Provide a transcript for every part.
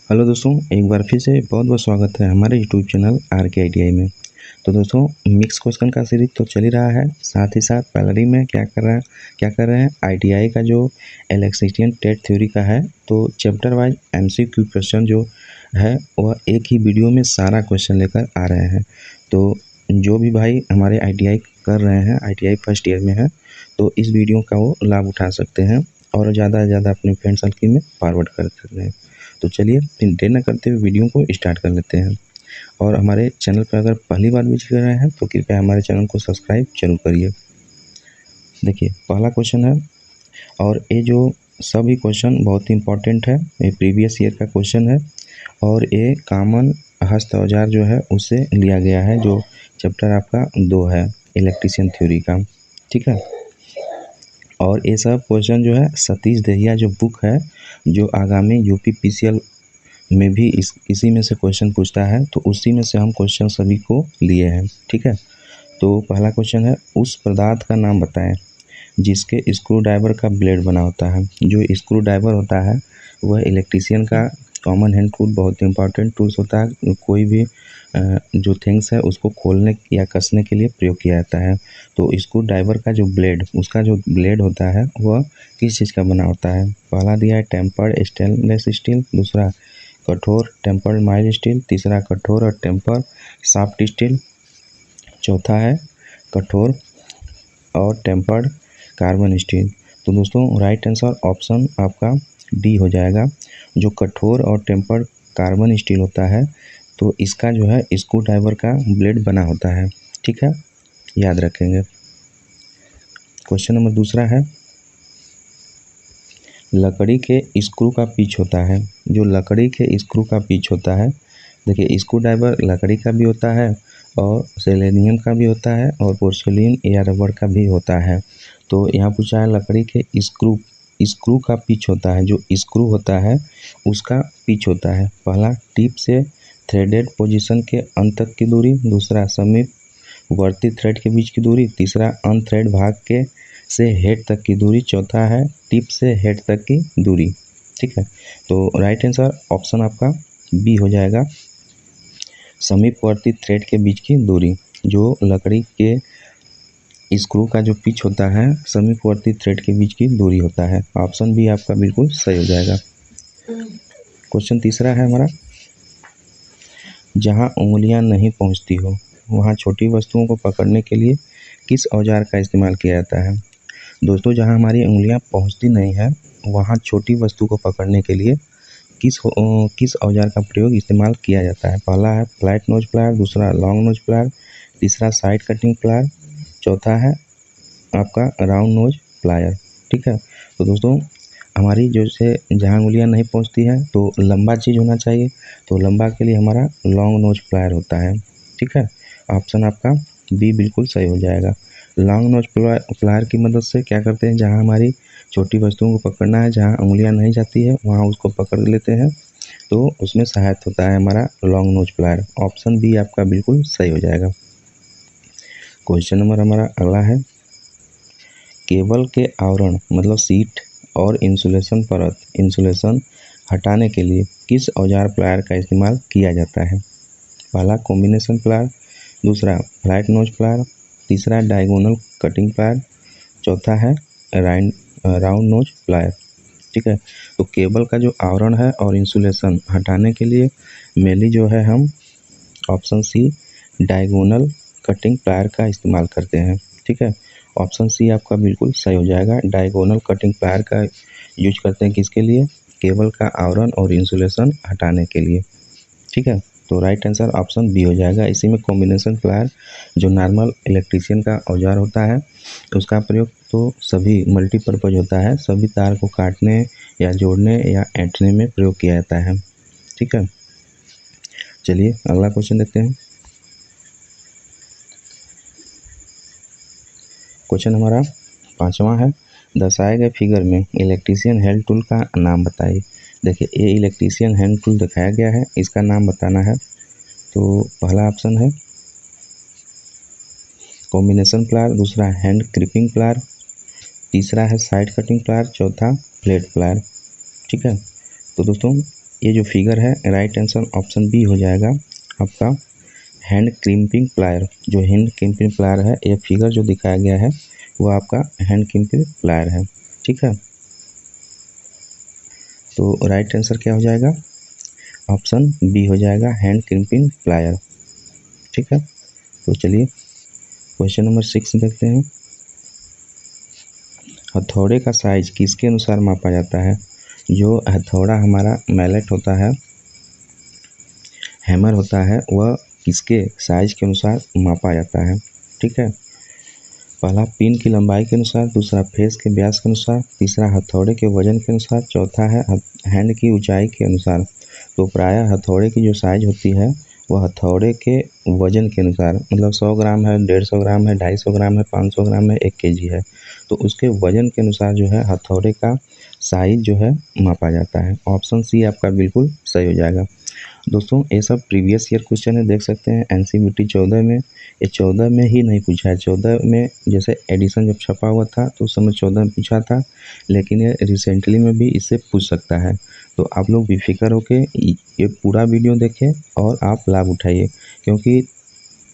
Hello दोस्तों, एक बार फिर से बहुत बहुत स्वागत है हमारे यूट्यूब चैनल RK ITI में। तो दोस्तों, मिक्स क्वेश्चन का सीरीज तो चल ही रहा है, साथ ही साथ पैरेलल में क्या कर रहे हैं ITI का जो इलेक्ट्रिशियन टेट थ्योरी का है, तो चैप्टर वाइज MCQ क्वेश्चन जो है वह एक ही वीडियो में सारा क्वेश्चन लेकर आ रहे हैं। तो जो भी भाई हमारे ITI कर रहे हैं, ITI फर्स्ट ईयर में है, तो इस वीडियो का वो लाभ उठा सकते हैं और ज़्यादा से ज़्यादा अपने फ्रेंड सर्कल में फॉरवर्ड कर सकते हैं। तो चलिए फिर देर न करते हुए वीडियो को स्टार्ट कर लेते हैं। और हमारे चैनल पर अगर पहली बार विजिट कर रहे हैं तो कृपया हमारे चैनल को सब्सक्राइब जरूर करिए। देखिए, पहला क्वेश्चन है और ये जो सभी क्वेश्चन बहुत ही इंपॉर्टेंट है, ये प्रीवियस ईयर का क्वेश्चन है और ये कॉमन हस्त औजार जो है उससे लिया गया है, जो चैप्टर आपका 2 है इलेक्ट्रिशियन थ्योरी का। ठीक है, और ये सब क्वेश्चन जो है सतीश दहिया जो बुक है, जो आगामी UPPCL में भी इसी में से क्वेश्चन पूछता है, तो उसी में से हम क्वेश्चन सभी को लिए हैं। ठीक है, तो पहला क्वेश्चन है, उस पदार्थ का नाम बताएं जिसके स्क्रू ड्राइवर का ब्लेड बना होता है। जो स्क्रू ड्राइवर होता है वह इलेक्ट्रीशियन का कॉमन हैंड टूल, बहुत ही इंपॉर्टेंट टूल्स होता है। कोई भी जो थिंग्स है उसको खोलने या कसने के लिए प्रयोग किया जाता है। तो स्क्रू ड्राइवर का जो ब्लेड, उसका जो ब्लेड होता है वह किस चीज़ का बना होता है। पहला दिया है टेम्पर्ड स्टेनलेस स्टील, दूसरा कठोर टेम्पर्ड माइल्ड स्टील, तीसरा कठोर और टेम्पर सॉफ्ट स्टील, चौथा है कठोर और टेम्पर्ड कार्बन स्टील। तो दोस्तों, राइट आंसर ऑप्शन आपका डी हो जाएगा। जो कठोर और टेम्पर्ड कार्बन स्टील होता है, तो इसका जो है स्क्रू ड्राइवर का ब्लेड बना होता है। ठीक है, याद रखेंगे। क्वेश्चन नंबर दूसरा है, लकड़ी के स्क्रू का पिच होता है। जो लकड़ी के स्क्रू का पिच होता है, देखिए स्क्रू ड्राइवर लकड़ी का भी होता है और सेलेनियम का भी होता है और पोर्सिलिन या रबड़ का भी होता है। तो यहाँ पूछा है लकड़ी के स्क्रू का पिच होता है। जो स्क्रू होता है उसका पिच होता है, पहला टिप से थ्रेडेड पोजीशन के अंत तक की दूरी, दूसरा समीपवर्ती थ्रेड के बीच की दूरी, तीसरा अनथ्रेड भाग के से हेड तक की दूरी, चौथा है टिप से हेड तक की दूरी। ठीक है, तो राइट आंसर ऑप्शन आपका बी हो जाएगा, समीपवर्ती थ्रेड के बीच की दूरी। जो लकड़ी के स्क्रू का जो पिच होता है समीपवर्ती थ्रेड के बीच की दूरी होता है। ऑप्शन बी आपका बिल्कुल सही हो जाएगा। क्वेश्चन तीसरा है हमारा, जहां उंगलियां नहीं पहुंचती हो वहां छोटी वस्तुओं को पकड़ने के लिए किस औजार का इस्तेमाल किया जाता है। दोस्तों, जहां हमारी उंगलियां पहुंचती नहीं है वहां छोटी वस्तु को पकड़ने के लिए किस औजार का प्रयोग इस्तेमाल किया जाता है। पहला है फ्लैट नोज प्लायर, दूसरा लॉन्ग नोज प्लायर, तीसरा साइड कटिंग प्लायर, चौथा है आपका राउंड नोज प्लायर। ठीक है, तो दोस्तों हमारी जैसे जहाँ उंगलियाँ नहीं पहुँचती है तो लंबा चीज़ होना चाहिए, तो लंबा के लिए हमारा लॉन्ग नोज प्लायर होता है। ठीक है, ऑप्शन आपका बी बिल्कुल सही हो जाएगा। लॉन्ग नोज प्लायर की मदद से क्या करते हैं, जहाँ हमारी छोटी वस्तुओं को पकड़ना है, जहाँ उंगलियां नहीं जाती है वहाँ उसको पकड़ लेते हैं, तो उसमें सहायक होता है हमारा long nose plier. Option B आपका बिल्कुल सही हो जाएगा। क्वेश्चन नंबर हमारा अगला है, केबल के आवरण मतलब सीट और इंसुलेशन परत इंसुलेशन हटाने के लिए किस औजार प्लायर का इस्तेमाल किया जाता है। पहला कॉम्बिनेशन प्लायर, दूसरा फ्लैट नोज प्लायर, तीसरा डायगोनल कटिंग प्लायर, चौथा है राउंड नोज प्लायर। ठीक है, तो केबल का जो आवरण है और इंसुलेशन हटाने के लिए मेनली जो है हम option C diagonal cutting plier का इस्तेमाल करते हैं। ठीक है, ऑप्शन सी आपका बिल्कुल सही हो जाएगा। डायगोनल कटिंग प्लायर का यूज करते हैं किसके लिए, केबल का आवरण और इंसुलेशन हटाने के लिए। ठीक है, तो राइट आंसर ऑप्शन बी हो जाएगा। इसी में कॉम्बिनेशन प्लायर जो नॉर्मल इलेक्ट्रीशियन का औजार होता है उसका प्रयोग तो सभी मल्टीपर्पज़ होता है, सभी तार को काटने या जोड़ने या ऐंठने में प्रयोग किया जाता है। ठीक है, चलिए अगला क्वेश्चन देखते हैं। क्वेश्चन हमारा पांचवा है, दर्शाए गए फिगर में इलेक्ट्रीशियन हैंड टूल का नाम बताइए। देखिए, ये इलेक्ट्रीशियन हैंड टूल दिखाया गया है, इसका नाम बताना है। तो पहला ऑप्शन है कॉम्बिनेशन प्लायर, दूसरा हैंड क्रिपिंग प्लायर, तीसरा है साइड कटिंग प्लायर, चौथा फ्लैट प्लायर। ठीक है, तो दोस्तों ये जो फिगर है राइट आंसर ऑप्शन बी हो जाएगा आपका हैंड क्रिम्पिंग प्लायर। जो हैंड क्रिम्पिंग प्लायर है, ये फिगर जो दिखाया गया है वो आपका हैंड क्रिम्पिंग प्लायर है। ठीक है, तो राइट आंसर क्या हो जाएगा, ऑप्शन बी हो जाएगा हैंड क्रिम्पिंग प्लायर। ठीक है, तो चलिए क्वेश्चन नंबर 6 देखते हैं। हथौड़े का साइज किसके अनुसार मापा जाता है। जो हथौड़ा हमारा मैलेट होता है, हैमर होता है, वह किसके साइज के अनुसार मापा जाता है। ठीक है, पहला पिन की लंबाई के अनुसार, दूसरा फेस के व्यास के अनुसार, तीसरा हथौड़े के वजन के अनुसार, चौथा है हैंड की ऊंचाई के अनुसार। तो प्रायः हथौड़े की जो साइज होती है वह हथौड़े के वजन के अनुसार, मतलब 100 ग्राम है, 150 ग्राम है, 250 ग्राम है, 500 ग्राम है, 1 केजी है, तो उसके वजन के अनुसार जो है हथौड़े का साइज जो है मापा जाता है। ऑप्शन सी आपका बिल्कुल सही हो जाएगा। दोस्तों ये सब प्रीवियस ईयर क्वेश्चन है, देख सकते हैं एनसीईआरटी 14 में, ये 14 में ही नहीं पूछा है। 14 में जैसे एडिशन जब छपा हुआ था तो उस समय 14 में पूछा था, लेकिन ये रिसेंटली में भी इससे पूछ सकता है। तो आप लोग बेफिक्र होकर ये पूरा वीडियो देखें और आप लाभ उठाइए, क्योंकि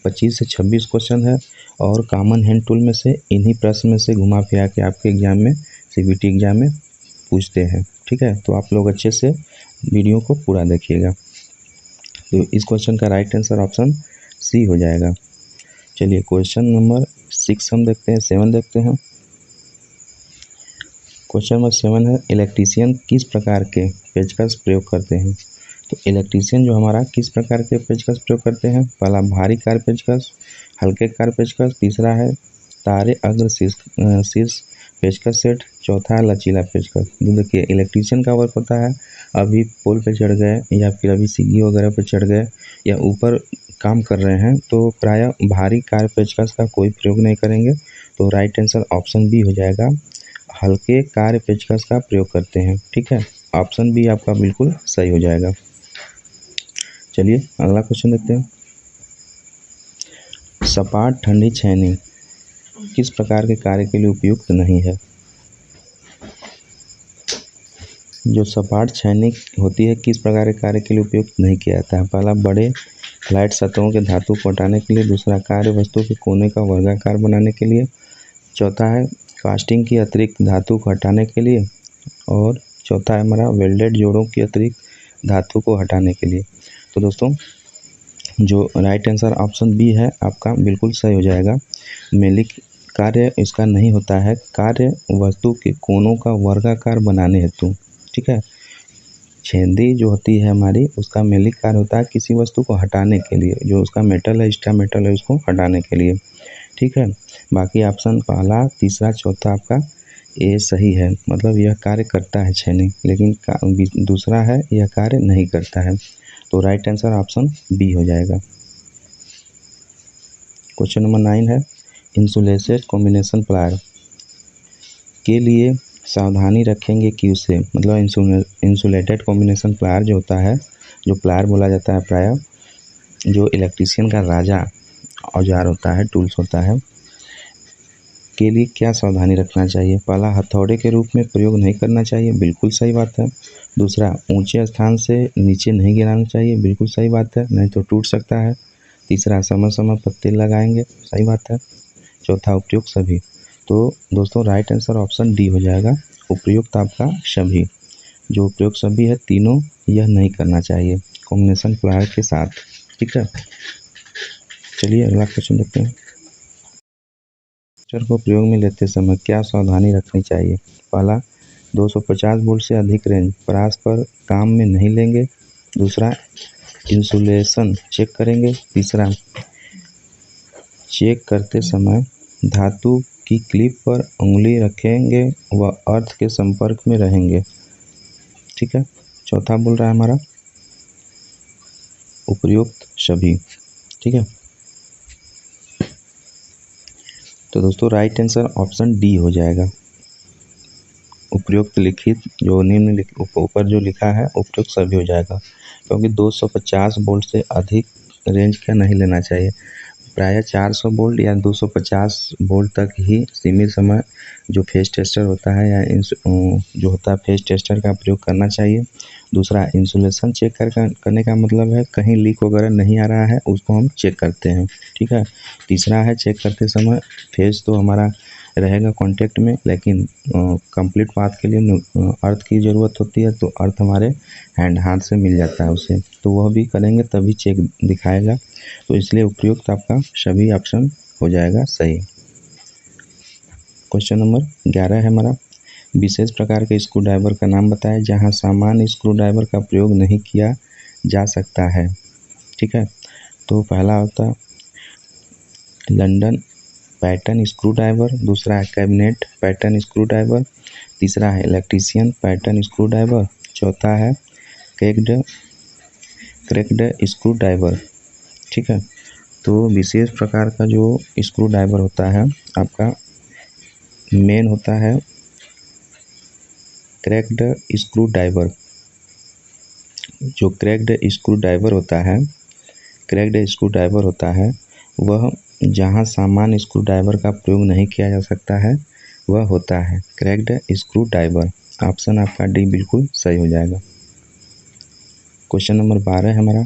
25 से 26 क्वेश्चन है और कॉमन हैंड टूल में से इन्हीं प्रश्न में से घुमा फिरा के आपके एग्जाम में, सीबीटी एग्जाम में पूछते हैं। ठीक है, तो आप लोग अच्छे से वीडियो को पूरा देखिएगा। तो इस क्वेश्चन का राइट आंसर ऑप्शन सी हो जाएगा। चलिए क्वेश्चन नंबर 6 हम देखते हैं, 7 देखते हैं। क्वेश्चन नंबर 7 है, इलेक्ट्रीशियन किस प्रकार के पेचकस प्रयोग करते हैं। तो इलेक्ट्रीशियन जो हमारा किस प्रकार के पेचकस प्रयोग करते हैं। पहला भारी कार पेचकस, हल्के कार पेचकस, तीसरा है तारे अग्र शीर्ष पेचकस सेट, चौथा है लचीला पेचकस। तो देखिए इलेक्ट्रीशियन का वर्क होता है, अभी पोल पे चढ़ गए या फिर अभी सीढ़ी वगैरह पे चढ़ गए या ऊपर काम कर रहे हैं, तो प्रायः भारी कार पेचकस का कोई प्रयोग नहीं करेंगे। तो राइट आंसर ऑप्शन बी हो जाएगा, हल्के कार पेचकस का प्रयोग करते हैं। ठीक है, ऑप्शन बी आपका बिल्कुल सही हो जाएगा। चलिए अगला क्वेश्चन देखते हैं। सपाट ठंडी छेनी किस प्रकार के कार्य के लिए उपयुक्त नहीं है। जो सपाट छेनी होती है किस प्रकार के कार्य के लिए उपयुक्त नहीं किया जाता है। पहला बड़े फ्लैट सतहों के धातु को हटाने के लिए, दूसरा कार्य वस्तु के कोने का वर्गाकार बनाने के लिए, चौथा है कास्टिंग की अतिरिक्त धातु को हटाने के लिए, और चौथा है हमारा वेल्डेड जोड़ों की अतिरिक्त धातु को हटाने के लिए। तो दोस्तों जो राइट आंसर ऑप्शन बी है आपका बिल्कुल सही हो जाएगा। मेनली कार्य इसका नहीं होता है, कार्य वस्तु के कोनों का वर्गाकार बनाने हेतु। ठीक है, छेदी जो होती है हमारी, उसका मेनली कार्य होता है किसी वस्तु को हटाने के लिए, जो उसका मेटल है, एक्स्ट्रा मेटल है, उसको हटाने के लिए। ठीक है, बाकी ऑप्शन पहला, तीसरा, चौथा आपका ये सही है, मतलब यह कार्य करता है छेनी, लेकिन दूसरा है यह कार्य नहीं करता है। तो राइट आंसर ऑप्शन बी हो जाएगा। क्वेश्चन नंबर 9 है, इंसुलेटेड कॉम्बिनेशन प्लायर के लिए सावधानी रखेंगे कि उसे, मतलब इंसुलेटेड कॉम्बिनेशन प्लायर जो होता है, जो प्लायर बोला जाता है प्रायः, जो इलेक्ट्रीशियन का राजा औजार होता है, टूल्स होता है, के लिए क्या सावधानी रखना चाहिए। पहला, हथौड़े के रूप में प्रयोग नहीं करना चाहिए, बिल्कुल सही बात है। दूसरा, ऊंचे स्थान से नीचे नहीं गिराना चाहिए, बिल्कुल सही बात है, नहीं तो टूट सकता है। तीसरा, समय समय पर तेल लगाएंगे, सही बात है। चौथा, उपयुक्त सभी। तो दोस्तों राइट आंसर ऑप्शन डी हो जाएगा, उपयुक्त आपका सभी। जो उपयुक्त सभी है तीनों, यह नहीं करना चाहिए कॉम्बिनेशन प्लायर के साथ। ठीक है, चलिए अगला क्वेश्चन देखते हैं। को प्रयोग में लेते समय क्या सावधानी रखनी चाहिए। पहला, 250 वोल्ट से अधिक रेंज परास पर काम में नहीं लेंगे। दूसरा, इंसुलेशन चेक करेंगे। तीसरा, चेक करते समय धातु की क्लिप पर उंगली रखेंगे व अर्थ के संपर्क में रहेंगे। ठीक है, चौथा बोल रहा है हमारा उपयुक्त सभी। ठीक है, तो दोस्तों राइट आंसर ऑप्शन डी हो जाएगा, उपयुक्त लिखित, जो निम्नलिखित ऊपर जो लिखा है उपयुक्त सभी हो जाएगा, क्योंकि 250 वोल्ट से अधिक रेंज का नहीं लेना चाहिए। प्रायः 400 वोल्ट या 250 वोल्ट तक ही सीमित समय जो फेज टेस्टर होता है या जो होता है फेज टेस्टर का प्रयोग करना चाहिए। दूसरा इंसुलेशन चेक करने का मतलब है कहीं लीक वगैरह नहीं आ रहा है, उसको हम चेक करते हैं, ठीक है। तीसरा है चेक करते समय फेस तो हमारा रहेगा कांटेक्ट में, लेकिन कंप्लीट पाथ के लिए अर्थ की ज़रूरत होती है, तो अर्थ हमारे हाथ से मिल जाता है उसे, तो वह भी करेंगे तभी चेक दिखाएगा। तो इसलिए उपयुक्त आपका सभी ऑप्शन हो जाएगा सही। क्वेश्चन नंबर 11 है हमारा, विशेष प्रकार के स्क्रू ड्राइवर का नाम बताएं जहां सामान्य स्क्रू ड्राइवर का प्रयोग नहीं किया जा सकता है, ठीक है। तो पहला होता है लंदन पैटर्न स्क्रू ड्राइवर, दूसरा है कैबिनेट पैटर्न स्क्रू ड्राइवर, तीसरा है इलेक्ट्रीशियन पैटर्न स्क्रू ड्राइवर, चौथा है क्रैक्ड स्क्रू ड्राइवर, ठीक है। तो विशेष प्रकार का जो स्क्रू ड्राइवर होता है आपका मेन होता है क्रैक्ड स्क्रू ड्राइवर। जो क्रैक्ड स्क्रू ड्राइवर होता है वह जहां सामान्य स्क्रू ड्राइवर का प्रयोग नहीं किया जा सकता है वह होता है क्रैक्ड स्क्रू ड्राइवर। ऑप्शन आपका डी बिल्कुल सही हो जाएगा। क्वेश्चन नंबर 12 है हमारा,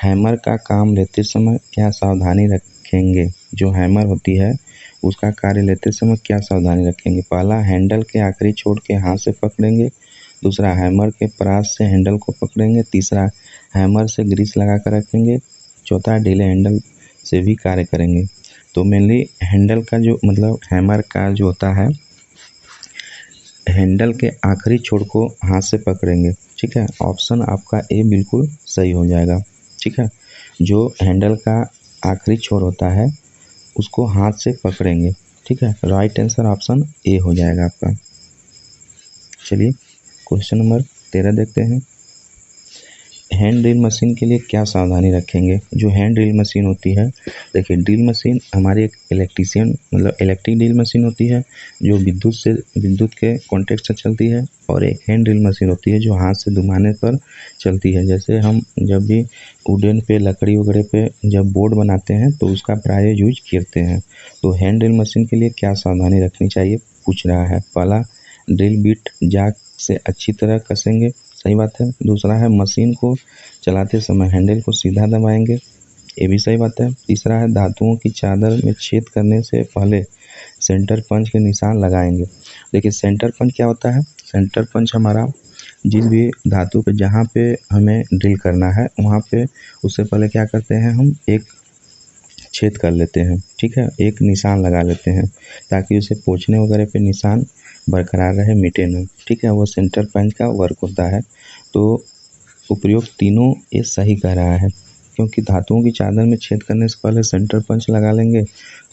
हैमर का काम लेते समय क्या सावधानी रखेंगे। जो हैमर होती है उसका कार्य लेते समय क्या सावधानी रखेंगे। पहला, हैंडल के आखिरी छोर के हाथ से पकड़ेंगे, दूसरा हैमर के परास से हैंडल को पकड़ेंगे, तीसरा हैमर से ग्रीस लगा कर रखेंगे, चौथा ढीले हैंडल से भी कार्य करेंगे। तो मेनली हैंडल का जो मतलब हैमर का जो होता है हैंडल के आखिरी छोर को हाथ से पकड़ेंगे, ठीक है। ऑप्शन आपका ए बिल्कुल सही हो जाएगा, ठीक है। जो हैंडल का आखिरी छोर होता है उसको हाथ से पकड़ेंगे, ठीक है। राइट आंसर ऑप्शन ए हो जाएगा आपका। चलिए क्वेश्चन नंबर 13 देखते हैं, हैंड ड्रिल मशीन के लिए क्या सावधानी रखेंगे। जो हैंड ड्रिल मशीन होती है, देखिए ड्रिल मशीन हमारी एक इलेक्ट्रिक ड्रिल मशीन होती है जो विद्युत के कॉन्टेक्ट से चलती है, और एक हैंड ड्रिल मशीन होती है जो हाथ से घुमाने पर चलती है। जैसे हम जब भी वुडन पे लकड़ी वगैरह पे जब बोर्ड बनाते हैं तो उसका प्राय यूज करते हैं। तो हैंड ड्रिल मशीन के लिए क्या सावधानी रखनी चाहिए पूछ रहा है। पहला, ड्रिल बिट जाक से अच्छी तरह कसेंगे, सही बात है। दूसरा है मशीन को चलाते समय हैंडल को सीधा दबाएंगे, ये भी सही बात है। तीसरा है धातुओं की चादर में छेद करने से पहले सेंटर पंच के निशान लगाएंगे। देखिए सेंटर पंच क्या होता है, सेंटर पंच हमारा जिस भी धातु पे जहाँ पे हमें ड्रिल करना है वहाँ पे उससे पहले क्या करते हैं हम एक छेद कर लेते हैं, ठीक है, एक निशान लगा लेते हैं ताकि उसे पोंछने वगैरह पे निशान बरकरार रहे, मिटे न, ठीक है। वो सेंटर पंच का वर्क होता है। तो उपयुक्त तीनों ये सही कह रहा है, क्योंकि धातुओं की चादर में छेद करने से पहले सेंटर पंच लगा लेंगे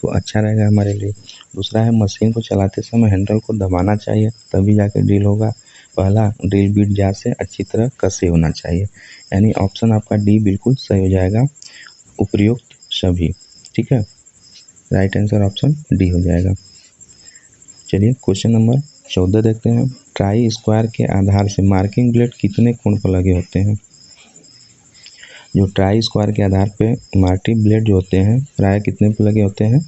तो अच्छा रहेगा हमारे लिए। दूसरा है मशीन को चलाते समय हैंडल को दबाना चाहिए तभी जाके ड्रिल होगा। पहला, ड्रिल बिट जार से अच्छी तरह कसे होना चाहिए, यानी ऑप्शन आपका डी बिल्कुल सही हो जाएगा, उपयुक्त सभी, ठीक है। राइट आंसर ऑप्शन डी हो जाएगा। चलिए क्वेश्चन नंबर 14 देखते हैं, ट्राई स्क्वायर के आधार से मार्किंग ब्लेड कितने कोण पर लगे होते हैं। जो ट्राई स्क्वायर के आधार पे मार्किंग ब्लेड जो होते हैं प्राय कितने पे लगे होते हैं,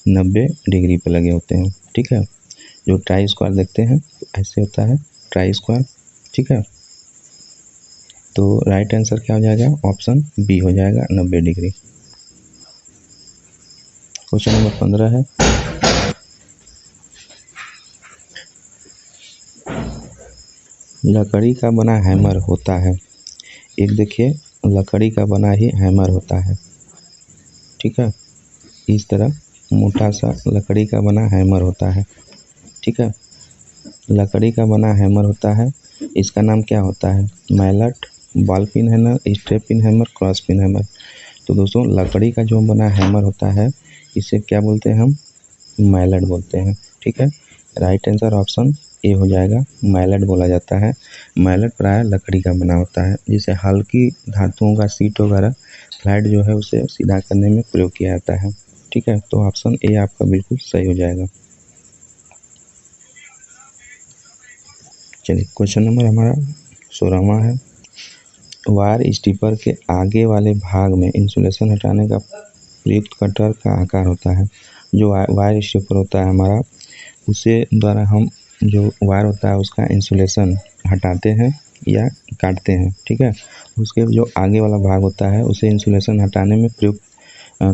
90 डिग्री पे लगे होते हैं, ठीक है। जो ट्राई स्क्वायर देखते हैं तो ऐसे होता है ट्राई स्क्वायर, ठीक है। तो राइट आंसर क्या हो जाएगा, ऑप्शन बी हो जाएगा, 90 डिग्री। क्वेश्चन नंबर 15 है, लकड़ी का बना हैमर होता है। एक देखिए लकड़ी का बना ही हैमर होता है, ठीक है। इस तरह मोटा सा लकड़ी का बना हैमर होता है, ठीक है। लकड़ी का बना हैमर होता है, इसका नाम क्या होता है, mallet, ball pein hammer, straight pein hammer, cross pein hammer. तो दोस्तों लकड़ी का जो बना हैमर होता है इसे क्या बोलते हैं हम, मैलट बोलते हैं, ठीक है। राइट आंसर ऑप्शन ए हो जाएगा, मैलट बोला जाता है। मैलट प्राय लकड़ी का बना होता है, जिसे हल्की धातुओं का सीट वगैरह फ्लैट जो है उसे सीधा करने में प्रयोग किया जाता है, ठीक है। तो ऑप्शन ए आपका बिल्कुल सही हो जाएगा। चलिए क्वेश्चन नंबर हमारा 16वां है, वायर स्टिपर के आगे वाले भाग में इंसुलेशन हटाने का प्रयुक्त कटर का आकार होता है। जो वायर स्टिपर होता है हमारा उसे द्वारा हम जो वायर होता है उसका इंसुलेशन हटाते हैं या काटते हैं, ठीक है। उसके जो आगे वाला भाग होता है उसे इंसुलेशन हटाने में प्रयुक्त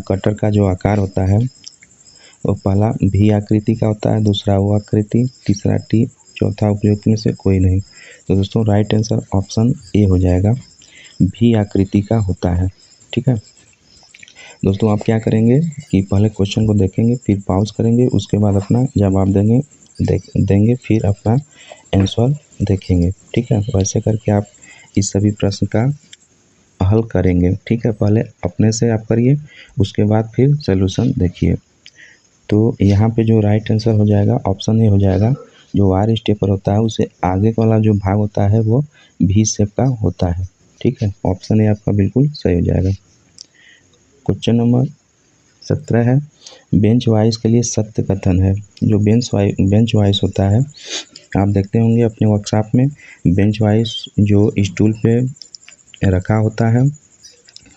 कटर का जो आकार होता है वो पहला भी आकृति का होता है, दूसरा ओ आकृति, तीसरा टी, चौथा उपयुक्त में से कोई नहीं। तो दोस्तों राइट आंसर ऑप्शन ए हो जाएगा, भी आकृति का होता है, ठीक है। दोस्तों आप क्या करेंगे कि पहले क्वेश्चन को देखेंगे, फिर पॉज करेंगे, उसके बाद अपना जवाब देंगे, फिर अपना आंसर देखेंगे, ठीक है। वैसे करके आप इस सभी प्रश्न का हल करेंगे, ठीक है। पहले अपने से आप करिए, उसके बाद फिर सॉल्यूशन देखिए। तो यहाँ पे जो राइट आंसर हो जाएगा ऑप्शन ए हो जाएगा। जो आर स्टेपर होता है उसे आगे वाला जो भाग होता है वो भी शेप का होता है, ठीक है। ऑप्शन ए आपका बिल्कुल सही हो जाएगा। क्वेश्चन नंबर 17 है, बेंच वाइज के लिए सत्य कथन है। जो बेंच वाइज होता है, आप देखते होंगे अपने वर्कशॉप में बेंच वाइज जो स्टूल पे रखा होता है,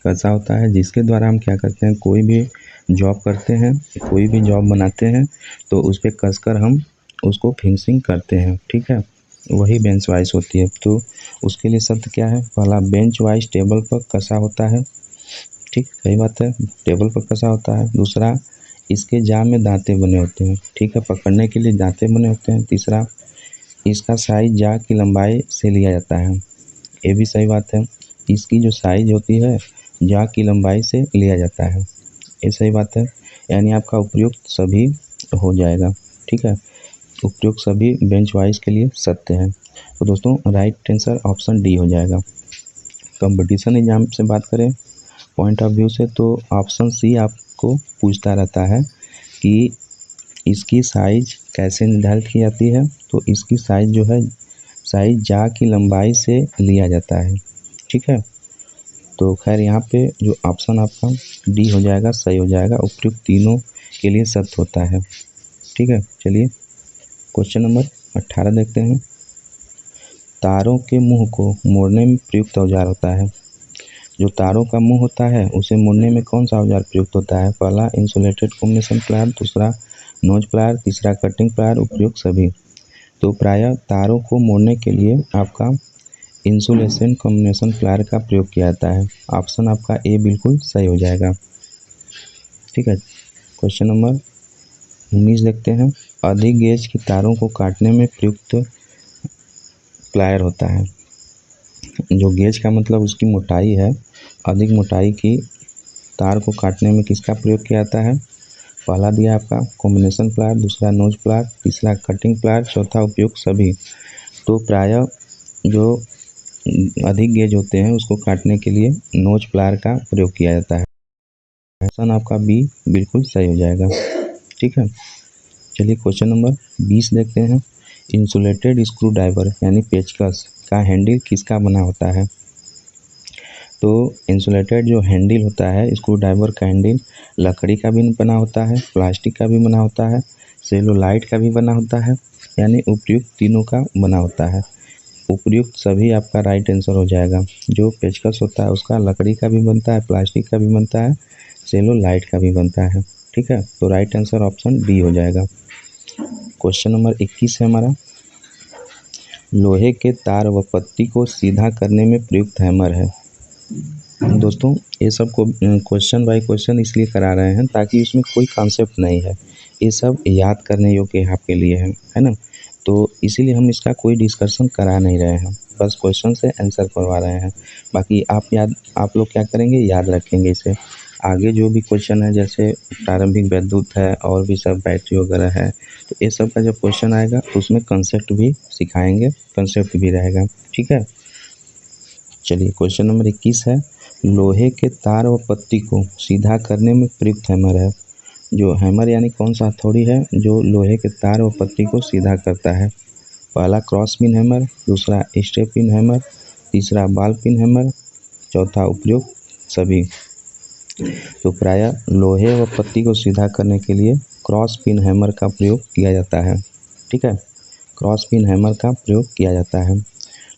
कसा होता है, जिसके द्वारा हम क्या करते हैं, कोई भी जॉब करते हैं, कोई भी जॉब बनाते हैं तो उस पर कसकर हम उसको फिनिशिंग करते हैं, ठीक है। वही बेंच वाइज होती है। तो उसके लिए शब्द क्या है, पहला बेंच वाइज टेबल पर कसा होता है, ठीक, सही बात है, टेबल पर कसा होता है। दूसरा, इसके जाम में दांते बने होते हैं, ठीक है, पकड़ने के लिए दांते बने होते हैं। तीसरा, इसका साइज जा की लंबाई से लिया जाता है, ये भी सही बात है। इसकी जो साइज होती है जा की लंबाई से लिया जाता है, ये सही बात है। यानी आपका उपयुक्त सभी हो जाएगा, ठीक है। उपयुक्त सभी बेंच वाइज के लिए सत्य है। तो दोस्तों राइट आंसर ऑप्शन डी हो जाएगा। कंपटीशन एग्जाम से बात करें पॉइंट ऑफ व्यू से, तो ऑप्शन सी आपको पूछता रहता है कि इसकी साइज कैसे निर्धारित की जाती है। तो इसकी साइज जो है, साइज जा की लंबाई से लिया जाता है, ठीक है। तो खैर यहाँ पे जो ऑप्शन आपका डी हो जाएगा, सही हो जाएगा। उपयुक्त तीनों के लिए सत्य होता है, ठीक है। चलिए क्वेश्चन नंबर 18 देखते हैं। तारों के मुंह को मोड़ने में प्रयुक्त औजार होता है। जो तारों का मुंह होता है उसे मोड़ने में कौन सा औजार प्रयुक्त होता है, पहला इंसुलेटेड कॉम्बिनेशन प्लायर, दूसरा नोज प्लायर, तीसरा कटिंग प्लायर, उपयुक्त सभी। तो प्रायः तारों को मोड़ने के लिए आपका इंसुलेशन कॉम्बिनेशन प्लायर का प्रयोग किया जाता है। ऑप्शन आपका ए बिल्कुल सही हो जाएगा, ठीक है। क्वेश्चन नंबर 19 देखते हैं। अधिक गेज की तारों को काटने में प्रयुक्त प्लायर होता है। जो गेज का मतलब उसकी मोटाई है, अधिक मोटाई की तार को काटने में किसका प्रयोग किया जाता है, पहला दिया आपका कॉम्बिनेशन प्लायर, दूसरा नोज प्लायर, तीसरा कटिंग प्लायर, चौथा उपयुक्त सभी। तो प्रायः जो अधिक गेज होते हैं उसको काटने के लिए नोज प्लायर का प्रयोग किया जाता है। ऑप्शन आपका बी बिल्कुल सही हो जाएगा, ठीक है। चलिए क्वेश्चन नंबर 20 देखते हैं। इंसुलेटेड स्क्रू ड्राइवर यानी पेचकस का हैंडल किसका बना होता है। तो इंसुलेटेड जो हैंडल होता है, स्क्रू ड्राइवर का हैंडल लकड़ी का भी बना होता है, प्लास्टिक का भी बना होता है, सेलुलाइट का भी बना होता है, यानी उपयुक्त तीनों का बना होता है। उपयुक्त सभी आपका राइट आंसर हो जाएगा। जो पेचकस होता है उसका लकड़ी का भी बनता है, प्लास्टिक का भी बनता है, सेलुलाइट का भी बनता है, ठीक है। तो राइट आंसर ऑप्शन डी हो जाएगा। क्वेश्चन नंबर 21 है हमारा। लोहे के तार व पत्ती को सीधा करने में प्रयुक्त हैमर है। दोस्तों ये सब को क्वेश्चन बाय क्वेश्चन इसलिए करा रहे हैं ताकि इसमें कोई कॉन्सेप्ट नहीं है, ये सब याद करने योग्य आपके लिए है ना। तो इसीलिए हम इसका कोई डिस्कशन करा नहीं रहे हैं, बस क्वेश्चन से आंसर करवा रहे हैं। बाकी आप लोग क्या करेंगे, याद रखेंगे इसे। आगे जो भी क्वेश्चन है, जैसे प्रारंभिक विद्युत है और भी सब बैटरी वगैरह है, तो ये सब का जब क्वेश्चन आएगा तो उसमें कंसेप्ट भी सिखाएंगे, कंसेप्ट भी रहेगा, ठीक है। चलिए क्वेश्चन नंबर 21 है। लोहे के तार व पत्ती को सीधा करने में प्रयुक्त हैमर है। जो हैमर यानी कौन सा हथौड़ी है जो लोहे के तार व पत्ती को सीधा करता है, पहला क्रॉस पिन हैमर, दूसरा स्टेप पिन हैमर, तीसरा बॉल पिन हैमर, चौथा उपयुक्त सभी। तो प्रायः लोहे व पत्ती को सीधा करने के लिए क्रॉस पिन हैमर का प्रयोग किया जाता है, ठीक है। क्रॉस पिन हैमर का प्रयोग किया जाता है।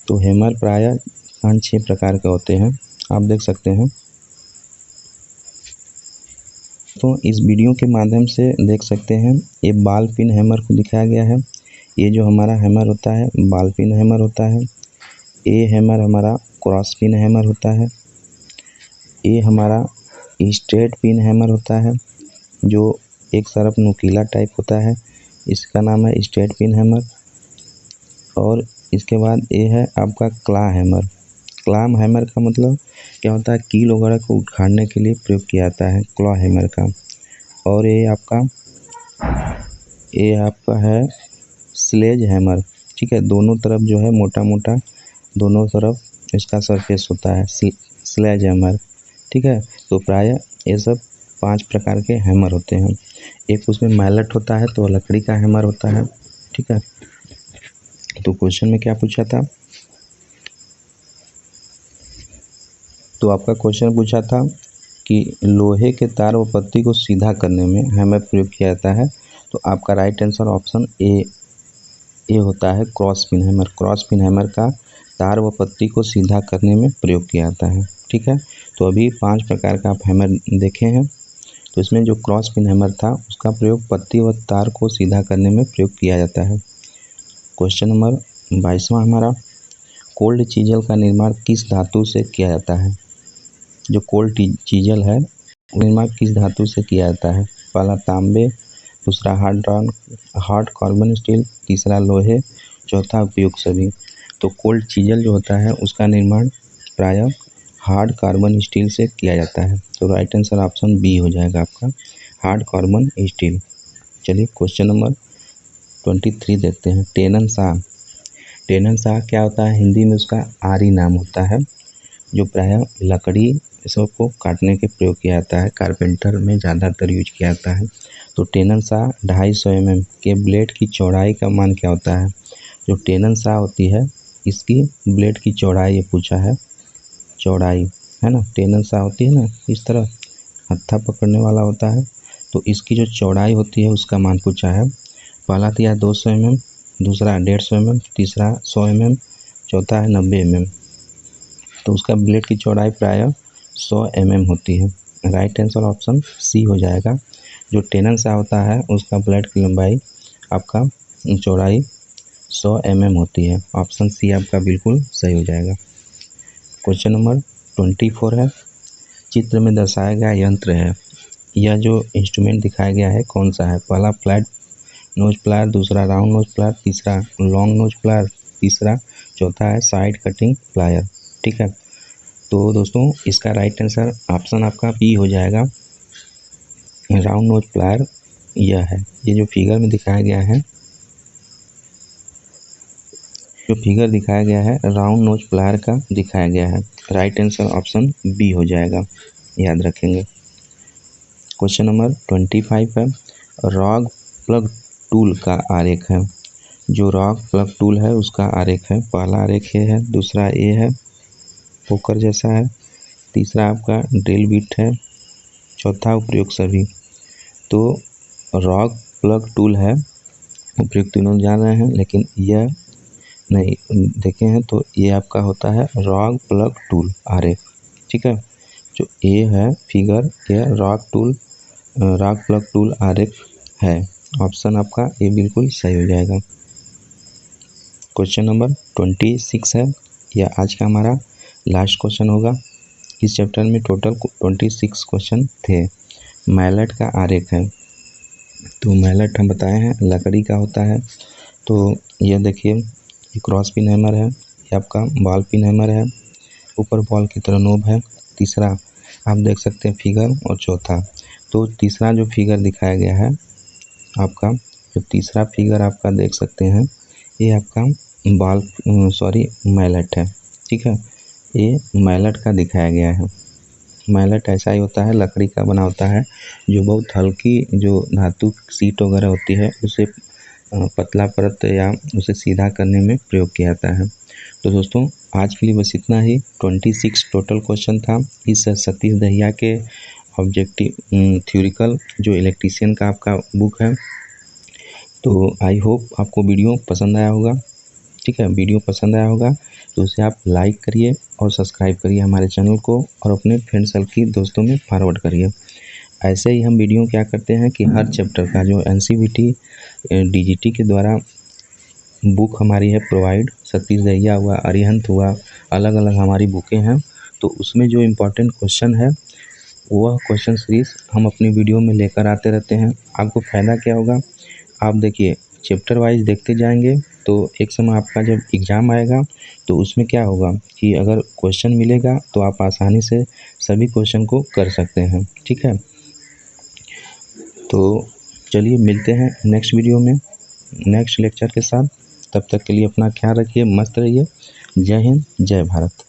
तो हैमर प्रायः 5-6 प्रकार के होते हैं, आप देख सकते हैं। तो इस वीडियो के माध्यम से देख सकते हैं, ये बॉल पिन हैमर को दिखाया गया है। ये जो हमारा हैमर होता है बॉल पिन हैमर होता है। ए हैमर हमारा क्रॉस पिन हैमर होता है। ए हमारा स्ट्रेट पिन हैमर होता है, जो एक तरफ नुकीला टाइप होता है, इसका नाम है स्ट्रेट पिन हैमर। और इसके बाद ए है आपका क्ला हैमर। क्ला हैमर का मतलब क्या होता है, कील वगैरह को उखाड़ने के लिए प्रयोग किया जाता है क्लॉ हैमर का। और ये आपका है स्लेज हैमर। ठीक है, दोनों तरफ जो है मोटा मोटा दोनों तरफ इसका सरफेस होता है, स्लेज हैमर। ठीक है, तो प्रायः ये सब 5 प्रकार के हैमर होते हैं। एक उसमें मैलेट होता है, तो लकड़ी का हैमर होता है। ठीक है, तो क्वेश्चन में क्या पूछा था, तो आपका क्वेश्चन पूछा था कि लोहे के तार व पत्ती को सीधा करने में हैमर प्रयोग किया जाता है। तो आपका राइट आंसर ऑप्शन ए होता है cross pein hammer. Cross pein hammer का तार व पत्ती को सीधा करने में प्रयोग किया जाता है। ठीक है, तो अभी 5 प्रकार का आप हैमर देखे हैं। तो इसमें जो क्रॉस पिन हैमर था उसका प्रयोग पत्ती व तार को सीधा करने में प्रयोग किया जाता है। क्वेश्चन नंबर 22वां हमारा, कोल्ड चीजल का निर्माण किस धातु से किया जाता है। जो कोल्ड चीजल है निर्माण किस धातु से किया जाता है। पहला तांबे, दूसरा हार्ड कार्बन स्टील, तीसरा लोहे, चौथा उपयोग सभी। तो कोल्ड चीजल जो होता है उसका निर्माण प्रायः हार्ड कार्बन स्टील से किया जाता है। तो राइट आंसर ऑप्शन बी हो जाएगा आपका, हार्ड कार्बन स्टील। चलिए क्वेश्चन नंबर 23 देखते हैं। टेनन शाह। टेनन शाह क्या होता है, हिंदी में उसका आरी नाम होता है, जो प्रायः लकड़ी सबको काटने के प्रयोग किया जाता है। कारपेंटर में ज़्यादातर यूज किया जाता है। तो टेनन शाह 250 mm के ब्लेड की चौड़ाई का मान क्या होता है। जो टेनन शाह होती है इसकी ब्लेड की चौड़ाई, ये पूछा है चौड़ाई, है ना। टेनन शाह होती है ना, इस तरह हत्था पकड़ने वाला होता है, तो इसकी जो चौड़ाई होती है उसका मान पूछा है। पहला दिया 200 mm, दूसरा 150 mm, तीसरा 100 mm, चौथा है 90 mm। तो उसका ब्लेड की चौड़ाई प्रायः 100 mm होती है। राइट आंसर ऑप्शन सी हो जाएगा। जो टेनन शाह होता है उसका ब्लेड की लंबाई आपका चौड़ाई 100 mm होती है। ऑप्शन सी आपका बिल्कुल सही हो जाएगा। क्वेश्चन नंबर 24 है, चित्र में दर्शाया गया यंत्र है, यह जो इंस्ट्रूमेंट दिखाया गया है कौन सा है। पहला फ्लैट नोज प्लायर, दूसरा राउंड नोज प्लायर, तीसरा लॉन्ग नोज प्लायर, तीसरा चौथा है साइड कटिंग प्लायर। ठीक है, तो दोस्तों इसका राइट आंसर ऑप्शन आपका बी हो जाएगा, राउंड नोज प्लायर यह है। ये जो फिगर में दिखाया गया है, जो फिगर दिखाया गया है राउंड नोज प्लायर का दिखाया गया है। राइट आंसर ऑप्शन बी हो जाएगा, याद रखेंगे। क्वेश्चन नंबर 25 है, रॉग प्लग टूल का आरेख है। जो रॉग प्लग टूल है उसका आरेख है। पहला आरेख ये है, दूसरा ए है पोकर जैसा है, तीसरा आपका ड्रिल बिट है, चौथा उपयोग सभी। तो रॉग प्लग टूल है, उपयोग तीनों जान रहे हैं, लेकिन यह नहीं देखे हैं, तो ये आपका होता है रॉग प्लग टूल आरेख। ठीक है, जो ए है फिगर, यह रॉग प्लग टूल आरेख है। ऑप्शन आपका ए बिल्कुल सही हो जाएगा। क्वेश्चन नंबर 26 है, यह आज का हमारा लास्ट क्वेश्चन होगा। इस चैप्टर में टोटल 26 क्वेश्चन थे। मैलेट का आरेख है, तो मैलेट हम बताए हैं लकड़ी का होता है। तो यह देखिए, ये क्रॉस पिन हैमर है, ये आपका बॉल पिन हैमर है, ऊपर बॉल की तरह नोब है। तीसरा आप देख सकते हैं फिगर, और चौथा, तो तीसरा जो फिगर दिखाया गया है आपका, जो तीसरा फिगर आपका देख सकते हैं, ये आपका मैलेट है। ठीक है, ये मैलेट का दिखाया गया है। मैलेट ऐसा ही होता है, लकड़ी का बना होता है, जो बहुत हल्की जो धातु सीट वगैरह होती है उसे पतला परत या उसे सीधा करने में प्रयोग किया जाता है। तो दोस्तों आज के लिए बस इतना ही। 26 टोटल क्वेश्चन था इस सतीश दहिया के ऑब्जेक्टिव थ्योरिकल जो इलेक्ट्रीशियन का आपका बुक है। तो आई होप आपको वीडियो पसंद आया होगा। ठीक है, वीडियो पसंद आया होगा तो उसे आप लाइक करिए और सब्सक्राइब करिए हमारे चैनल को, और अपने फ्रेंड सर्कल की दोस्तों में फॉरवर्ड करिए। ऐसे ही हम वीडियो क्या करते हैं कि हर चैप्टर का जो NCVT DGT के द्वारा बुक हमारी है प्रोवाइड, सतीश दहिया हुआ, अरिहंत हुआ, अलग अलग हमारी बुकें हैं। तो उसमें जो इम्पोर्टेंट क्वेश्चन है वह क्वेश्चन सीरीज हम अपनी वीडियो में लेकर आते रहते हैं। आपको फ़ायदा क्या होगा, आप देखिए चैप्टर वाइज देखते जाएंगे तो एक समय आपका जब एग्ज़ाम आएगा तो उसमें क्या होगा कि अगर क्वेश्चन मिलेगा तो आप आसानी से सभी क्वेश्चन को कर सकते हैं। ठीक है, तो चलिए मिलते हैं नेक्स्ट वीडियो में नेक्स्ट लेक्चर के साथ। तब तक के लिए अपना ख्याल रखिए, मस्त रहिए। जय हिंद, जय भारत।